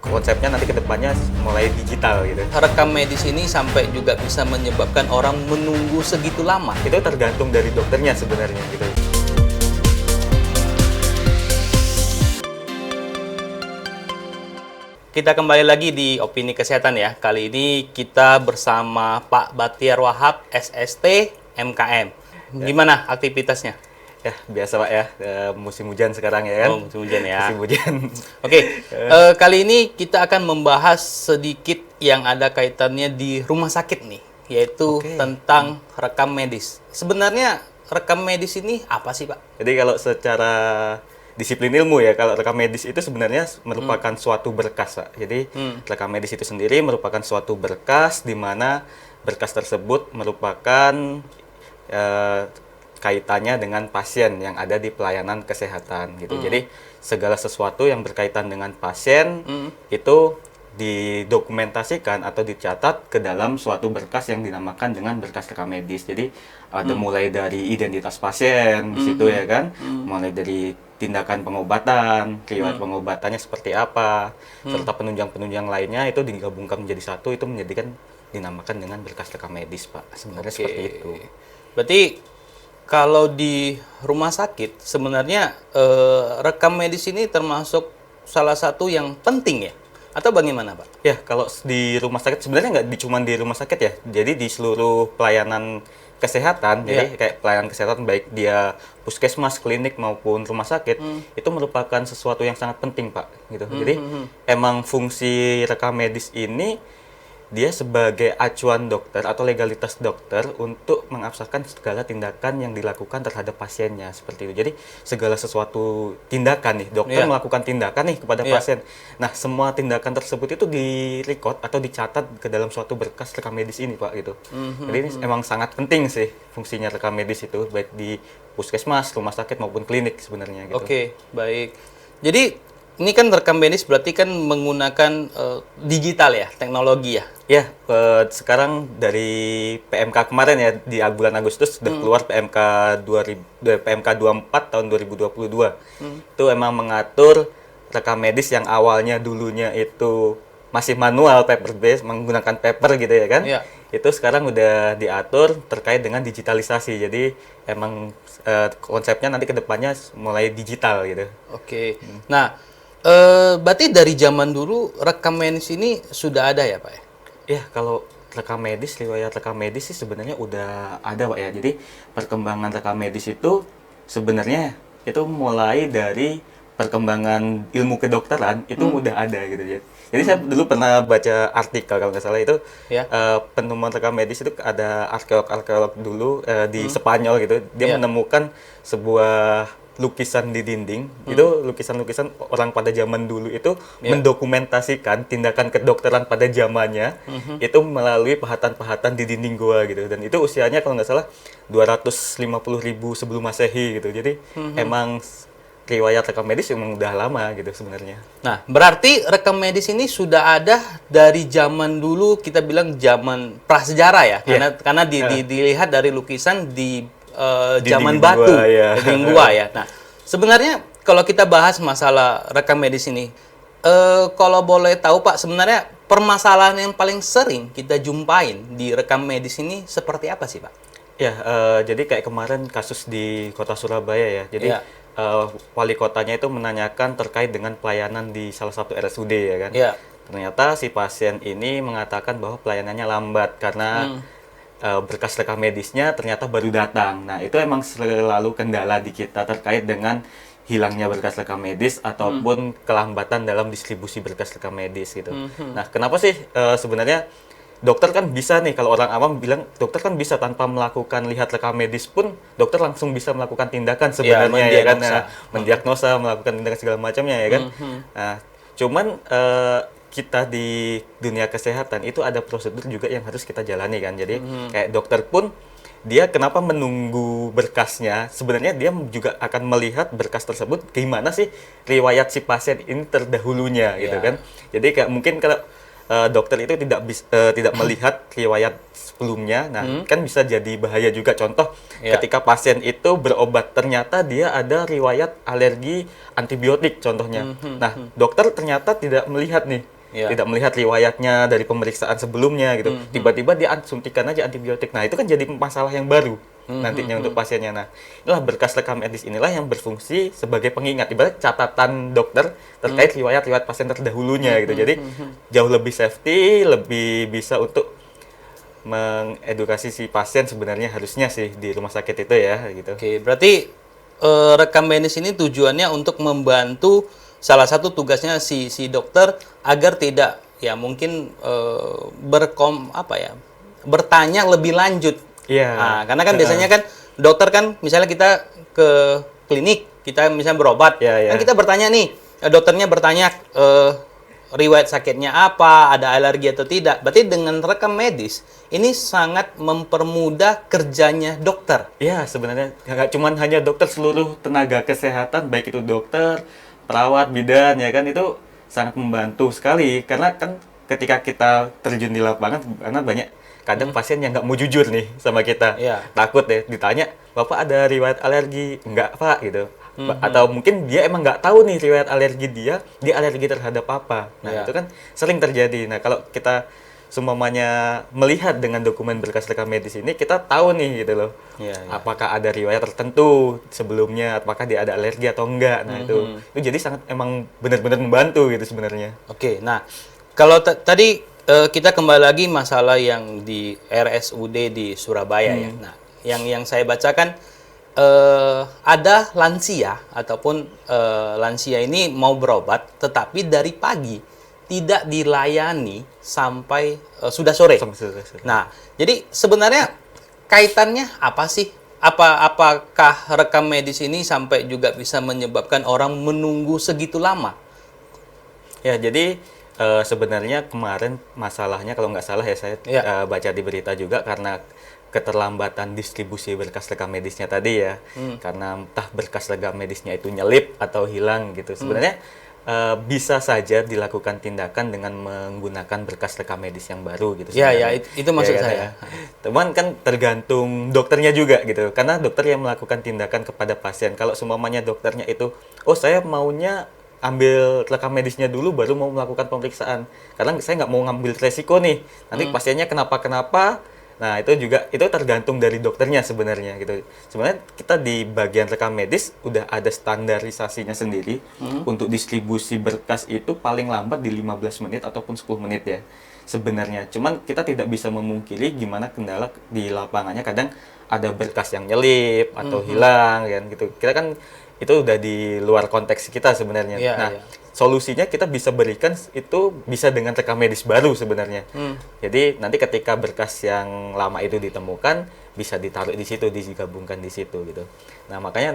konsepnya nanti kedepannya mulai digital gitu. Rekam medis ini sampai juga bisa menyebabkan orang menunggu segitu lama. Itu tergantung dari dokternya sebenarnya gitu. Kita kembali lagi di Opini Kesehatan ya. Kali ini kita bersama Pak Batiar Wahab, SST, MKM. Gimana aktivitasnya? Ya, biasa Pak ya, musim hujan sekarang ya kan? Oh, musim hujan ya. Musim hujan. Oke, kali ini kita akan membahas sedikit yang ada kaitannya di rumah sakit nih, yaitu tentang rekam medis. Sebenarnya rekam medis ini apa sih Pak? Jadi kalau secara disiplin ilmu ya, kalau rekam medis itu sebenarnya merupakan suatu berkas, Pak. Jadi rekam medis itu sendiri merupakan suatu berkas di mana berkas tersebut merupakan kaitannya dengan pasien yang ada di pelayanan kesehatan gitu. Jadi segala sesuatu yang berkaitan dengan pasien itu didokumentasikan atau dicatat ke dalam suatu berkas yang dinamakan dengan berkas rekam medis. Jadi ada mulai dari identitas pasien di situ ya kan, mulai dari tindakan pengobatan, riwayat pengobatannya seperti apa, serta penunjang-penunjang lainnya itu digabungkan menjadi satu, itu menjadikan dinamakan dengan berkas rekam medis, Pak. Sebenarnya seperti itu. Berarti kalau di rumah sakit sebenarnya rekam medis ini termasuk salah satu yang penting ya? Atau bagaimana, Pak? Ya, kalau di rumah sakit sebenarnya nggak cuma di rumah sakit ya. Jadi di seluruh pelayanan kesehatan, jadi kayak pelayanan kesehatan baik dia puskesmas, klinik maupun rumah sakit, itu merupakan sesuatu yang sangat penting, Pak. Gitu. Jadi emang fungsi rekam medis ini dia sebagai acuan dokter atau legalitas dokter untuk mengabsahkan segala tindakan yang dilakukan terhadap pasiennya seperti itu. Jadi segala sesuatu tindakan nih, dokter melakukan tindakan nih kepada pasien. Nah, semua tindakan tersebut itu di-record atau dicatat ke dalam suatu berkas rekam medis ini, Pak, gitu. Jadi ini emang sangat penting sih fungsinya rekam medis itu baik di puskesmas, rumah sakit maupun klinik sebenarnya gitu. Oke, baik. Jadi ini kan rekam medis berarti kan menggunakan digital ya, teknologi ya? Ya, sekarang dari PMK kemarin ya, di bulan Agustus sudah keluar PMK 24 tahun 2022. Itu emang mengatur rekam medis yang awalnya dulunya itu masih manual, paper based, menggunakan paper gitu ya kan. Itu sekarang udah diatur terkait dengan digitalisasi. Jadi emang konsepnya nanti kedepannya mulai digital gitu. Oke. Nah, berarti dari zaman dulu rekam medis ini sudah ada ya, Pak? Ya, kalau rekam medis, riwayat rekam medis sih sebenarnya udah ada, Pak ya. Jadi perkembangan rekam medis itu sebenarnya itu mulai dari perkembangan ilmu kedokteran itu udah ada gitu ya. Jadi saya dulu pernah baca artikel kalau nggak salah itu penemuan rekam medis itu ada arkeolog dulu di Spanyol gitu. Dia menemukan sebuah lukisan di dinding, itu lukisan-lukisan orang pada zaman dulu itu mendokumentasikan tindakan kedokteran pada zamannya itu melalui pahatan-pahatan di dinding gua gitu, dan itu usianya kalau nggak salah 250.000 sebelum Masehi gitu. Jadi emang riwayat rekam medis emang udah lama gitu sebenarnya. Nah, berarti rekam medis ini sudah ada dari zaman dulu, kita bilang zaman prasejarah ya, karena dilihat dari lukisan di zaman batu, di gua ya. Nah, sebenarnya kalau kita bahas masalah rekam medis ini, kalau boleh tahu Pak, sebenarnya permasalahan yang paling sering kita jumpain di rekam medis ini seperti apa sih Pak? Ya, jadi kayak kemarin kasus di kota Surabaya ya. Jadi wali kotanya itu menanyakan terkait dengan pelayanan di salah satu RSUD ya kan. Ternyata si pasien ini mengatakan bahwa pelayanannya lambat karena berkas rekam medisnya ternyata baru datang. Nah, itu emang selalu kendala di kita terkait dengan hilangnya berkas rekam medis ataupun kelambatan dalam distribusi berkas rekam medis gitu. Nah, kenapa sih sebenarnya dokter kan bisa nih, kalau orang awam bilang dokter kan bisa tanpa melakukan lihat rekam medis pun dokter langsung bisa melakukan tindakan sebenarnya ya kan, mendiagnosa, melakukan tindakan segala macamnya ya kan. Nah, cuman kita di dunia kesehatan itu ada prosedur juga yang harus kita jalani kan. Jadi kayak dokter pun dia kenapa menunggu berkasnya, sebenarnya dia juga akan melihat berkas tersebut gimana sih riwayat si pasien ini terdahulunya gitu kan. Jadi kayak mungkin kalau dokter itu tidak melihat riwayat sebelumnya, nah kan bisa jadi bahaya juga. Contoh, ketika pasien itu berobat ternyata dia ada riwayat alergi antibiotik contohnya. Nah, dokter ternyata tidak melihat nih tidak melihat riwayatnya dari pemeriksaan sebelumnya gitu. Tiba-tiba dia suntikan aja antibiotik. Nah, itu kan jadi masalah yang baru nantinya untuk pasiennya. Nah, inilah berkas rekam medis inilah yang berfungsi sebagai pengingat, ibarat catatan dokter terkait riwayat-riwayat pasien terdahulunya gitu. Jadi jauh lebih safety, lebih bisa untuk mengedukasi si pasien sebenarnya harusnya sih di rumah sakit itu ya gitu. Oke, berarti rekam medis ini tujuannya untuk membantu, salah satu tugasnya si dokter agar tidak ya mungkin bertanya lebih lanjut. Iya. Nah, karena kan biasanya kan dokter kan misalnya kita ke klinik, kita misalnya berobat, kan kita bertanya nih, dokternya bertanya riwayat sakitnya apa, ada alergi atau tidak. Berarti dengan rekam medis ini sangat mempermudah kerjanya dokter. Iya, sebenarnya nggak cuma hanya dokter, seluruh tenaga kesehatan, baik itu dokter, perawat, bidan, ya kan, itu sangat membantu sekali. Karena kan ketika kita terjun di lapangan, karena banyak kadang pasien yang nggak mau jujur nih sama kita. Takut deh ditanya, Bapak ada riwayat alergi? Enggak, Pak, gitu. Atau mungkin dia emang nggak tahu nih riwayat alergi dia alergi terhadap apa. Nah, itu kan sering terjadi. Nah, kalau kita semuanya melihat dengan dokumen berkas rekam medis ini, kita tahu nih gitu loh. Apakah ada riwayat tertentu sebelumnya, apakah dia ada alergi atau enggak. Nah, itu jadi sangat emang benar-benar membantu gitu sebenarnya. Oke, nah kalau tadi kita kembali lagi masalah yang di RSUD di Surabaya ya. Nah, yang saya bacakan ada lansia ataupun lansia ini mau berobat, tetapi dari pagi tidak dilayani sampai sudah sore. Nah, jadi sebenarnya kaitannya apa sih? Apakah rekam medis ini sampai juga bisa menyebabkan orang menunggu segitu lama? Ya, jadi sebenarnya kemarin masalahnya kalau nggak salah ya, saya baca di berita juga, karena keterlambatan distribusi berkas rekam medisnya tadi ya, karena entah berkas rekam medisnya itu nyelip atau hilang gitu. Sebenarnya bisa saja dilakukan tindakan dengan menggunakan berkas rekam medis yang baru gitu. Itu maksud saya. Teman kan tergantung dokternya juga gitu, karena dokter yang melakukan tindakan kepada pasien. Kalau semuanya dokternya itu, saya maunya ambil rekam medisnya dulu baru mau melakukan pemeriksaan, karena saya nggak mau ngambil resiko nih nanti pasiennya kenapa-kenapa. Nah, itu tergantung dari dokternya sebenarnya gitu. Sebenarnya kita di bagian rekam medis udah ada standarisasinya sendiri. Untuk distribusi berkas itu paling lambat di 15 menit ataupun 10 menit ya sebenarnya. Cuman kita tidak bisa memungkiri gimana kendala di lapangannya, kadang ada berkas yang nyelip atau hilang kan gitu. Kita kan itu udah di luar konteks kita sebenarnya. Solusinya kita bisa berikan itu bisa dengan rekam medis baru sebenarnya. Jadi nanti ketika berkas yang lama itu ditemukan, bisa ditaruh di situ, digabungkan di situ gitu. Nah, makanya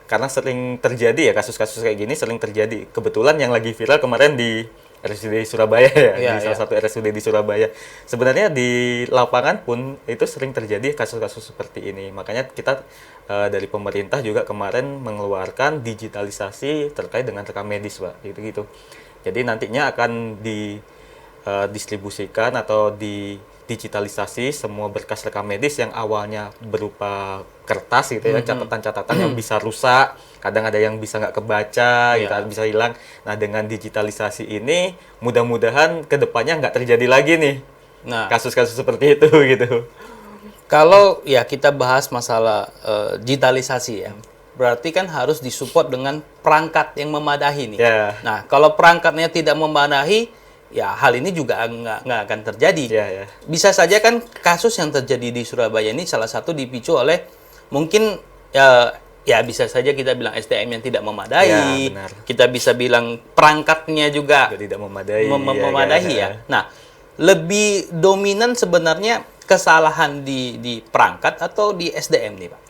karena sering terjadi ya kasus-kasus kayak gini, sering terjadi. Kebetulan yang lagi viral kemarin di RSUD Surabaya di salah satu RSUD di Surabaya. Sebenarnya di lapangan pun itu sering terjadi kasus-kasus seperti ini. Makanya kita dari pemerintah juga kemarin mengeluarkan digitalisasi terkait dengan rekam medis, Pak. Gitu-gitu. Jadi nantinya akan didistribusikan atau digitalisasi semua berkas rekam medis yang awalnya berupa kertas gitu ya, catatan-catatan yang bisa rusak, kadang ada yang bisa nggak kebaca, gitu, bisa hilang. Nah, dengan digitalisasi ini mudah-mudahan kedepannya nggak terjadi lagi nih kasus-kasus seperti itu gitu. Kalau ya kita bahas masalah digitalisasi ya, berarti kan harus disupport dengan perangkat yang memadai nih. Nah, kalau perangkatnya tidak memadai, ya hal ini juga nggak akan terjadi. Bisa saja kan kasus yang terjadi di Surabaya ini salah satu dipicu oleh mungkin ya bisa saja kita bilang SDM yang tidak memadai. Kita bisa bilang perangkatnya juga tidak memadai. Nah, lebih dominan sebenarnya kesalahan di perangkat atau di SDM nih, Pak?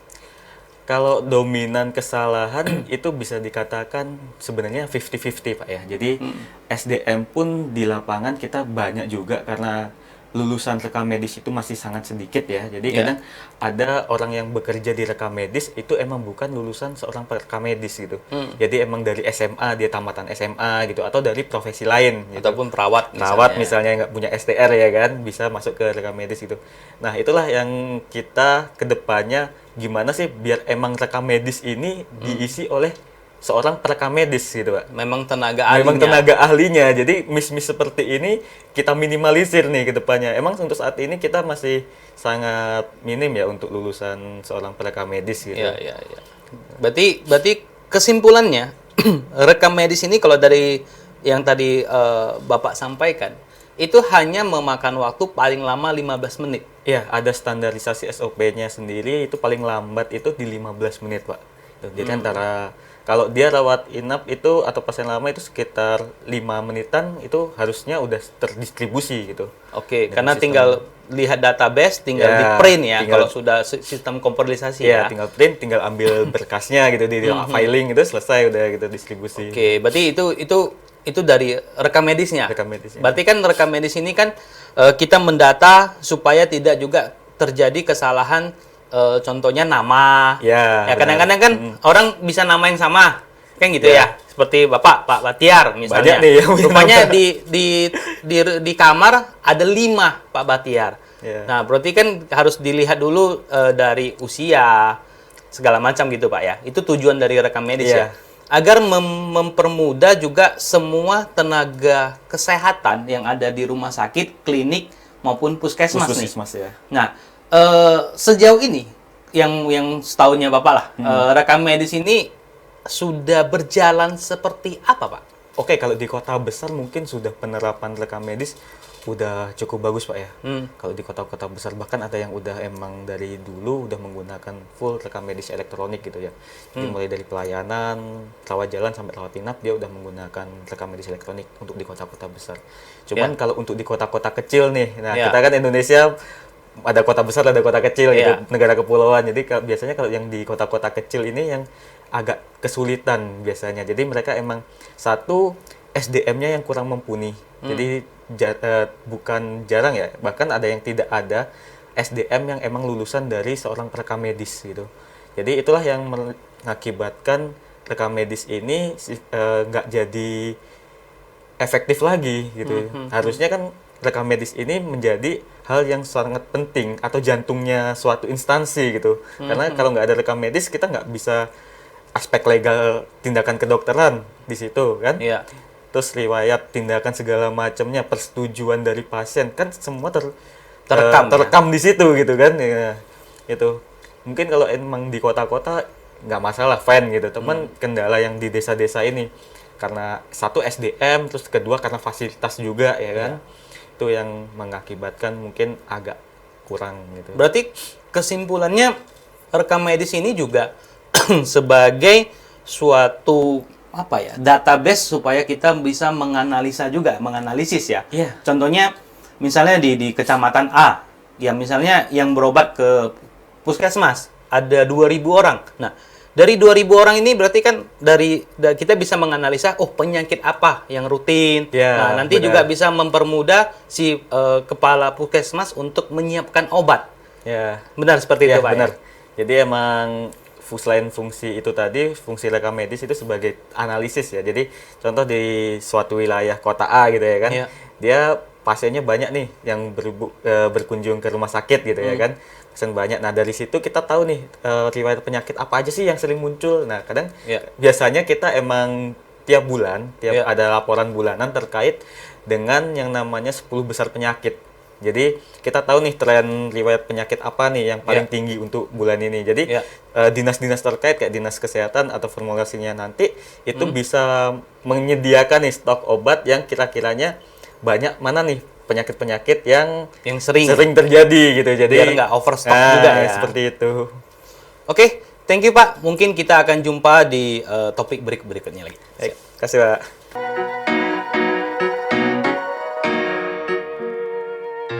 Kalau dominan kesalahan itu bisa dikatakan sebenarnya 50-50, Pak ya. Jadi SDM pun di lapangan kita banyak juga, karena lulusan rekam medis itu masih sangat sedikit ya. Jadi kadang ada orang yang bekerja di rekam medis itu emang bukan lulusan seorang rekam medis gitu. Jadi emang dari SMA, dia tamatan SMA gitu, atau dari profesi lain gitu. Ataupun perawat misalnya nggak punya STR ya kan, bisa masuk ke rekam medis gitu. Nah, itulah yang kita kedepannya gimana sih biar emang rekam medis ini diisi oleh seorang perekam medis gitu Pak. Memang tenaga ahlinya. Memang tenaga ahlinya. Jadi miss-miss seperti ini kita minimalisir nih ke depannya. Emang untuk saat ini kita masih sangat minim ya untuk lulusan seorang perekam medis gitu. Iya, iya, iya. Berarti kesimpulannya rekam medis ini kalau dari yang tadi Bapak sampaikan itu hanya memakan waktu paling lama 15 menit. Iya, ada standarisasi SOP-nya sendiri, itu paling lambat itu di 15 menit, Pak. Jadi antara kalau dia rawat inap itu atau pasien lama itu sekitar 5 menitan itu harusnya udah terdistribusi gitu. Oke, karena tinggal lihat database, tinggal di print ya, kalau sudah sistem komputerisasi ya. Tinggal print, tinggal ambil berkasnya gitu di filing itu selesai udah gitu distribusi. Oke, berarti itu dari rekam medisnya. Rekam medisnya. Berarti kan rekam medis ini kan kita mendata supaya tidak juga terjadi kesalahan, contohnya nama. Ya kadang-kadang kan orang bisa nama yang sama, kan gitu ya. Seperti Pak Batiar misalnya. Banyak nih yang rupanya di kamar ada 5 Pak Batiar. Ya. Nah, berarti kan harus dilihat dulu dari usia segala macam gitu Pak ya. Itu tujuan dari rekam medis ya. Agar mempermudah juga semua tenaga kesehatan yang ada di rumah sakit, klinik maupun puskesmas nih. Ya. Nah, sejauh ini yang setahunnya Bapak lah, rekam medis ini sudah berjalan seperti apa, Pak? Oke, kalau di kota besar mungkin sudah penerapan rekam medis udah cukup bagus Pak ya. Kalau di kota-kota besar bahkan ada yang udah emang dari dulu udah menggunakan full rekam medis elektronik gitu ya. Jadi mulai dari pelayanan, rawat jalan sampai rawat inap dia udah menggunakan rekam medis elektronik untuk di kota-kota besar. Cuman kalau untuk di kota-kota kecil nih, nah kita kan Indonesia ada kota besar ada kota kecil gitu, negara kepulauan. Jadi biasanya kalau yang di kota-kota kecil ini yang agak kesulitan biasanya. Jadi mereka emang satu SDM-nya yang kurang mumpuni. Jadi bukan jarang ya, bahkan ada yang tidak ada SDM yang emang lulusan dari seorang perekam medis gitu. Jadi itulah yang mengakibatkan rekam medis ini nggak jadi efektif lagi gitu. Harusnya kan rekam medis ini menjadi hal yang sangat penting atau jantungnya suatu instansi gitu. Karena kalau nggak ada rekam medis kita nggak bisa aspek legal tindakan kedokteran di situ kan. Terus riwayat tindakan segala macamnya, persetujuan dari pasien kan semua terekam di situ gitu kan. Ya, itu mungkin kalau emang di kota-kota nggak masalah, fine gitu. Teman kendala yang di desa-desa ini karena satu SDM, terus kedua karena fasilitas juga ya kan. Itu yang mengakibatkan mungkin agak kurang gitu. Berarti kesimpulannya rekam medis ini juga sebagai suatu database supaya kita bisa menganalisis ya. Contohnya misalnya di kecamatan A, ya misalnya yang berobat ke puskesmas ada 2.000 orang. Nah, dari 2.000 orang ini berarti kan dari kita bisa menganalisa penyakit apa yang rutin. Nah, nanti juga bisa mempermudah si kepala puskesmas untuk menyiapkan obat. Benar seperti itu Pak. Benar. Jadi emang selain fungsi itu tadi, fungsi rekam medis itu sebagai analisis ya. Jadi contoh di suatu wilayah kota A gitu ya kan, dia pasiennya banyak nih yang berkunjung ke rumah sakit gitu ya kan, pasien banyak. Nah dari situ kita tahu nih riwayat penyakit apa aja sih yang sering muncul. Nah kadang biasanya kita emang tiap bulan, ada laporan bulanan terkait dengan yang namanya 10 besar penyakit. Jadi kita tahu nih tren riwayat penyakit apa nih yang paling tinggi untuk bulan ini. Jadi dinas-dinas terkait kayak dinas kesehatan atau formulasinya nanti itu bisa menyediakan nih stok obat yang kira-kiranya banyak mana nih penyakit-penyakit yang sering terjadi gitu. Jadi biar nggak overstock juga ya. Seperti itu. Oke, thank you Pak. Mungkin kita akan jumpa di topik berikutnya lagi. Baik, kasih Pak.